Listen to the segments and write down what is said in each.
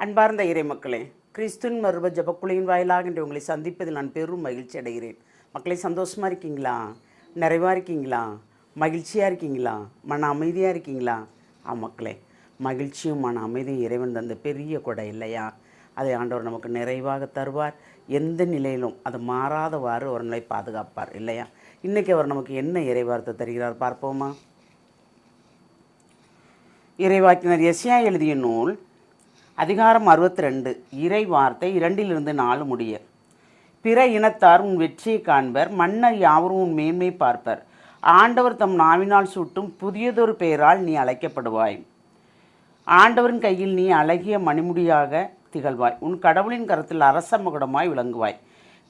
அன்பார்ந்த இறை மக்களே, கிறிஸ்துவின் மறுப ஜபக்குழியின் வாயிலாக இன்று உங்களை சந்திப்பதில் நான் பெரும் மகிழ்ச்சி அடைகிறேன். மக்களை சந்தோஷமாக இருக்கீங்களா? நிறைவாக இருக்கீங்களா? மகிழ்ச்சியாக இருக்கீங்களா? மன அமைதியாக இருக்கீங்களா? மக்களே, மகிழ்ச்சியும் மன அமைதியும் இறைவன் தந்த பெரிய கொடை இல்லையா? அதை ஆண்டவர் நமக்கு நிறைவாக தருவார். எந்த நிலையிலும் அது மாறாதவாறு ஒரு நிலை பாதுகாப்பார் இல்லையா? இன்றைக்கி அவர் நமக்கு என்ன இறைவார்த்தை தருகிறார் பார்ப்போமா? இறைவாக்கினர் எஸ்யா எழுதிய நூல் அதிகாரம் 62 இறை வார்த்தை 2-4 முடிய. பிற இனத்தார் உன் வெற்றியை காண்பர், மன்னர் யாவரும் உன் மேன்மை பார்ப்பர். ஆண்டவர் தம் நாவினால் சூட்டும் புதியதொரு பெயரால் நீ அழைக்கப்படுவாய். ஆண்டவரின் கையில் நீ அழகிய மணிமுடியாக திகழ்வாய். உன் கடவுளின் கரத்தில் அரச மகுடமாய் விளங்குவாய்.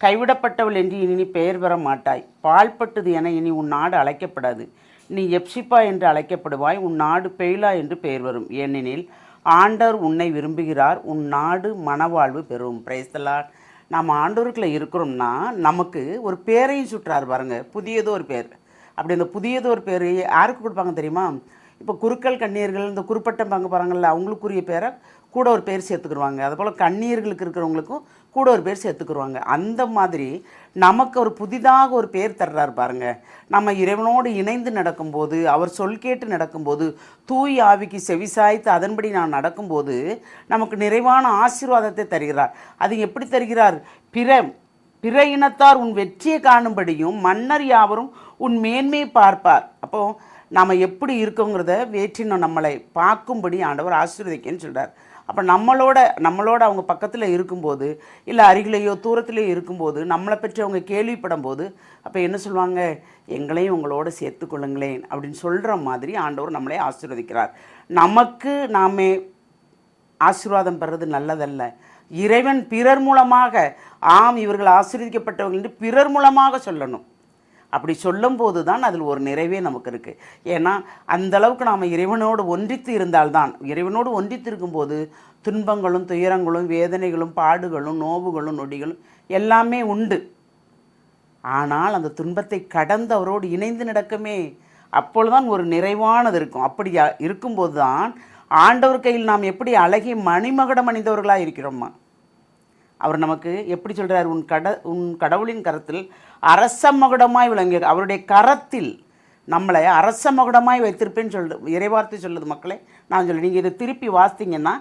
கைவிடப்பட்டவள் என்று இனி நீ பெயர் பெற மாட்டாய். பால்பட்டது என இனி உன் நாடு அழைக்கப்படாது. நீ எப்சிப்பா என்று அழைக்கப்படுவாய். உன் நாடு பெய்லா என்று பெயர் வரும். ஏனெனில் ஆண்டவர் உன்னை விரும்புகிறார். உன் நாடு மனவாழ்வு பெறும். Praise the Lord. நம்ம ஆண்டவருக்குள்ளே இருக்கிறோம்னா நமக்கு ஒரு பேரையும் சுட்டுறாரு பாருங்க, புதியதோ ஒரு பேர். அப்படி அந்த புதியதோ ஒரு பேர் யாருக்கு கொடுப்பாங்க தெரியுமா? இப்போ குருக்கள் கன்னியர்கள் இந்த குறிப்பிட்ட பங்கு பாருங்கள்ல, அவங்களுக்குரிய பேரை கூட ஒரு பேர் சேர்த்துக்குருவாங்க. அதுபோல் கன்னியர்களுக்கு இருக்கிறவங்களுக்கும் கூட ஒரு பேர் சேர்த்துக்குருவாங்க. அந்த மாதிரி நமக்கு ஒரு புதிதாக ஒரு பேர் தர்றாரு பாருங்கள். நம்ம இறைவனோடு இணைந்து நடக்கும்போது, அவர் சொல் கேட்டு நடக்கும்போது, தூய் ஆவிக்கு செவிசாய்த்து அதன்படி நான் நடக்கும்போது நமக்கு நிறைவான ஆசீர்வாதத்தை தருகிறார். அது எப்படி தருகிறார்? பிற இனத்தார் உன் வெற்றியை காணும்படியும் மன்னர் யாவரும் உன் மேன்மையை பார்ப்பார். அப்போது நாம் எப்படி இருக்கோங்கிறத வேற்றினம் நம்மளை பார்க்கும்படி ஆண்டவர் ஆசீர்வதிக்கன்னு சொல்கிறார். அப்போ நம்மளோட அவங்க பக்கத்தில் இருக்கும்போது, இல்லை அருகிலேயோ தூரத்திலேயோ இருக்கும்போது, நம்மளை பற்றி அவங்க கேள்விப்படும் போது அப்போ என்ன சொல்லுவாங்க? எங்களையும் உங்களோட சேர்த்துக்கொள்ளுங்களேன் அப்படின்னு சொல்கிற மாதிரி ஆண்டவர் நம்மளே ஆசீர்வதிக்கிறார். நமக்கு நாமே ஆசீர்வாதம் பெறுறது நல்லதல்ல. இறைவன் பிறர் மூலமாக, இவர்கள் ஆசீர்வதிக்கப்பட்டவர்கள் என்று பிறர் மூலமாக சொல்லணும். அப்படி சொல்லும்போது தான் அதில் ஒரு நிறைவே நமக்கு இருக்குது. ஏன்னா அந்தளவுக்கு நாம் இறைவனோடு ஒன்றித்து இருந்தால்தான், இறைவனோடு ஒன்றித்து இருக்கும்போது துன்பங்களும் துயரங்களும் வேதனைகளும் பாடுகளும் நோவுகளும் நொடிகளும் எல்லாமே உண்டு. ஆனால் அந்த துன்பத்தை கடந்து அவரோடு இணைந்து நடக்கமே, அப்பொழுதுதான் ஒரு நிறைவானது இருக்கும். அப்படி இருக்கும்போது தான் ஆண்டவர் கையில் நாம் எப்படி அழகிய மணிமகுடம் அணிந்தவர்களாக இருக்கிறோமா? அவர் நமக்கு எப்படி சொல்கிறார்? உன் கடவுளின் கரத்தில் அரச மகுடமாய் விளங்கிய, அவருடைய கரத்தில் நம்மளை அரச மகுடமாய் வைத்திருப்பேன்னு சொல்லுது இறைவார்த்தை சொல்லுது. மக்களே, நான் சொல்ல நீங்கள் இதை திருப்பி வாசித்தீங்கன்னா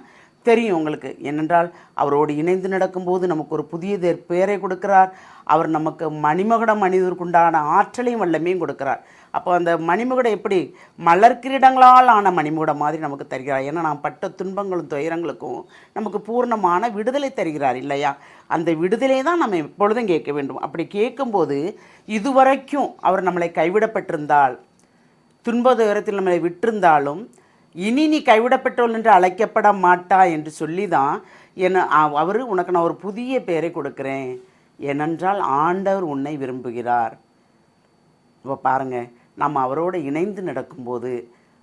தெரியும் உங்களுக்கு. ஏனென்றால் அவரோடு இணைந்து நடக்கும்போது நமக்கு ஒரு புதிய பெயரை கொடுக்கிறார். அவர் நமக்கு மணிமகுடம் அணிவதற்குண்டான ஆற்றலையும் வல்லமையும் கொடுக்கிறார். அப்போ அந்த மணிமகுடம் எப்படி மலர்கிரீடங்களால் ஆன மணிமகுடம் மாதிரி நமக்கு தருகிறார். ஏன்னா நாம் பட்ட துன்பங்களும் துயரங்களுக்கும் நமக்கு பூர்ணமான விடுதலை தருகிறார் இல்லையா? அந்த விடுதலை தான் நம்ம எப்பொழுதும் கேட்க வேண்டும். அப்படி கேட்கும்போது இதுவரைக்கும் அவர் நம்மளை கைவிடப்பட்டிருந்தால், துன்ப துயரத்தில் நம்மளை விட்டிருந்தாலும், இனி நீ கைவிடப்பட்டவள் என்று அழைக்கப்பட மாட்டா என்று சொல்லி தான் அவர் உனக்கு நான் ஒரு புதிய பெயரை கொடுக்குறேன். ஏனென்றால் ஆண்டவர் உன்னை விரும்புகிறார். இப்போ பாருங்கள், நம்ம அவரோடு இணைந்து நடக்கும்போது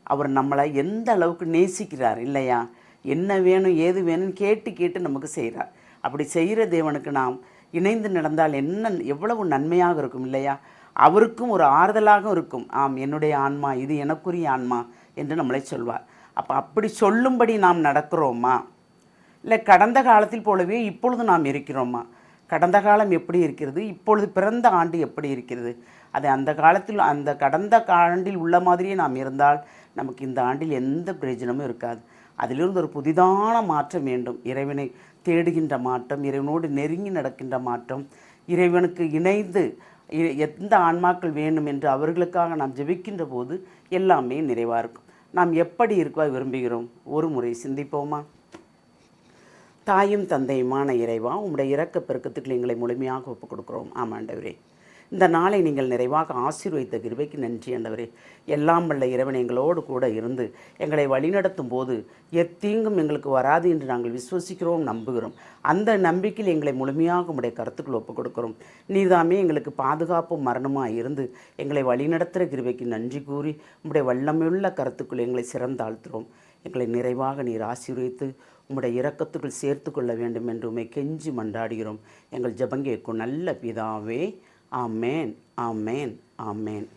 அவர் நம்மளை எந்த அளவுக்கு நேசிக்கிறார் இல்லையா? என்ன வேணும் ஏது வேணும்னு கேட்டு நமக்கு செய்கிறார். அப்படி செய்கிற தேவனுக்கு நாம் இணைந்து நடந்தால் எவ்வளவு நன்மையாக இருக்கும் இல்லையா? அவருக்கும் ஒரு ஆறுதலாக இருக்கும். என்னுடைய ஆன்மா இது எனக்குரிய ஆன்மா என்று நம்மளை சொல்வார். அப்படி சொல்லும்படி நாம் நடக்கிறோமா? இல்லை கடந்த காலத்தில் போலவே இப்பொழுது நாம் இருக்கிறோமா? கடந்த காலம் எப்படி இருக்கிறது, இப்பொழுது பிறந்த ஆண்டு எப்படி இருக்கிறது? அதை அந்த கடந்த ஆண்டில் உள்ள மாதிரியே நாம் இருந்தால் நமக்கு இந்த ஆண்டில் எந்த பிரயோஜனமும் இருக்காது. அதிலிருந்து ஒரு புதிதான மாற்றம் வேண்டும். இறைவனை தேடுகின்ற மாற்றம், இறைவனோடு நெருங்கி நடக்கின்ற மாற்றம், இறைவனுக்கு இணைந்து எந்த ஆன்மாக்கள் வேண்டும் என்று அவர்களுக்காக நாம் ஜெபிக்கின்ற போது எல்லாமே நிறைவாக இருக்கும். நாம் எப்படி இருக்க விரும்புகிறோம்? ஒரு முறை சிந்திப்போமா? தாயும் தந்தையுமான இறைவா, உம்முடைய இரக்க பெருக்கத்துக்கு எங்களை முழுமையாக ஒப்புக் கொடுக்குறோம். ஆண்டவரே, இந்த நாளை நீங்கள் நிறைவாக ஆசீர்வதித்த கிருபைக்கு நன்றி ஆண்டவரே. எல்லாம் வல்ல இறைவன் எங்களோடு கூட இருந்து எங்களை வழிநடத்தும் போது எத்தீங்கும் எங்களுக்கு வராது என்று நாங்கள் விசுவசிக்கிறோம், நம்புகிறோம். அந்த நம்பிக்கையில் எங்களை முழுமையாக உம்முடைய கருத்துக்கள் ஒப்புக் கொடுக்குறோம். நீதாமே எங்களுக்கு பாதுகாப்பும் மரணமாக இருந்து எங்களை வழிநடத்துகிற கிருபைக்கு நன்றி கூறி உம்முடைய வல்லமையுள்ள கருத்துக்கள் எங்களை சிறந்தாழ்த்துகிறோம். எங்களை நிறைவாக நீர் ஆசீர்வதித்து உம்முடைய இரக்கத்துக்குள் சேர்த்து கொள்ள வேண்டும் என்று உம்மை கெஞ்சி மன்றாடுகிறோம். எங்கள் ஜெபம் கேட்கும் நல்ல பிதாவே. ஆமேன், ஆமேன், ஆமேன்.